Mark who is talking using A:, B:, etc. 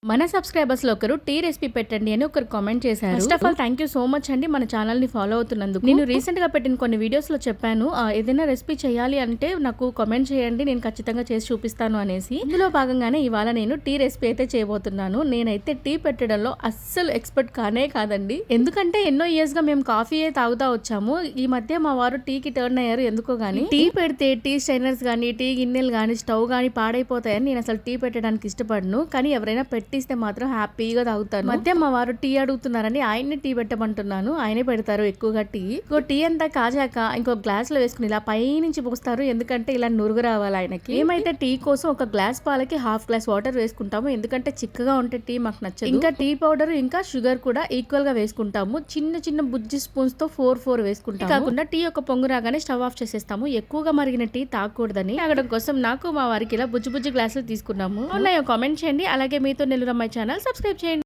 A: మన సబ్స్క్రైబర్స్ లో ఒకరు టీ రెసిపీ పెట్టండి అని ఒకరు కామెంట్ చేశారు. First of all thank you so much అండి మన ఛానల్ ని ఫాలో అవుతున్నందుకు. నేను రీసెంట్ గా పెట్టిన కొన్ని వీడియోస్ లో చెప్పాను ఏదైనా రెసిపీ చేయాలి అంటే నాకు కామెంట్ చేయండి, నేను ఖచ్చితంగా చేసి చూపిస్తాను అనేసి. ఇందులో భాగంగానే ఇవాళ నేను టీ రెసిపీ అయితే చేయబోతున్నాను. నేనైతే టీ పెట్టడంలో అస్సలు ఎక్స్పర్ట్ కానే కాదండి, ఎందుకంటే ఎన్నో ఇయర్స్ గా మేము కాఫీయే తాగుతా వచ్చాము. ఈ మధ్య మా వారు టీకి టర్న్ అయ్యారు ఎందుకో గానీ. టీ పెడితే టీ స్ట్రైనర్స్ గానీ టీ గిన్నెలు గానీ స్టవ్ గానీ పాడైపోతాయని నేను అసలు టీ పెట్టడానికి ఇష్టపడను. కానీ ఎవరైనా పెట్టిస్తే మాత్రం హ్యాపీగా తాగుతాను. మధ్య మా వారు టీ అడుగుతున్నారని ఆయన్ని టీ పెట్టమంటున్నాను, ఆయనే పెడతారు ఎక్కువగా టీ. టీ అంతా కాజాక ఇంకో గ్లాస్ లో వేసుకుని ఇలా పై నుంచి పోస్తారు, ఎందుకంటే ఇలా నురుగు రావాలి ఆయనకి. ఏమైతే టీ కోసం ఒక గ్లాస్ పాలకి హాఫ్ గ్లాస్ వాటర్ వేసుకుంటాము, ఎందుకంటే చిక్కగా ఉంటే టీ మాకు నచ్చదు. ఇంకా టీ పౌడర్ ఇంకా షుగర్ కూడా ఈక్వల్ గా వేసుకుంటాము. చిన్న చిన్న బుజ్జి స్పూన్స్ తో 4 వేసుకుంటాము. కాకుండా టీ ఒక పొంగు రాగానే స్టవ్ ఆఫ్ చేసేస్తాము. ఎక్కువగా మరిగిన టీ తాగకూడదని. తాగడం కోసం నాకు మా వారికి ఇలా బుజ్జి గ్లాసులు తీసుకున్నాము. ఉన్నాయో కామెంట్ చేయండి. అలాగే మీతో నెల్లూరు అమ్మాయి ఛానల్ సబ్స్క్రైబ్ చేయండి.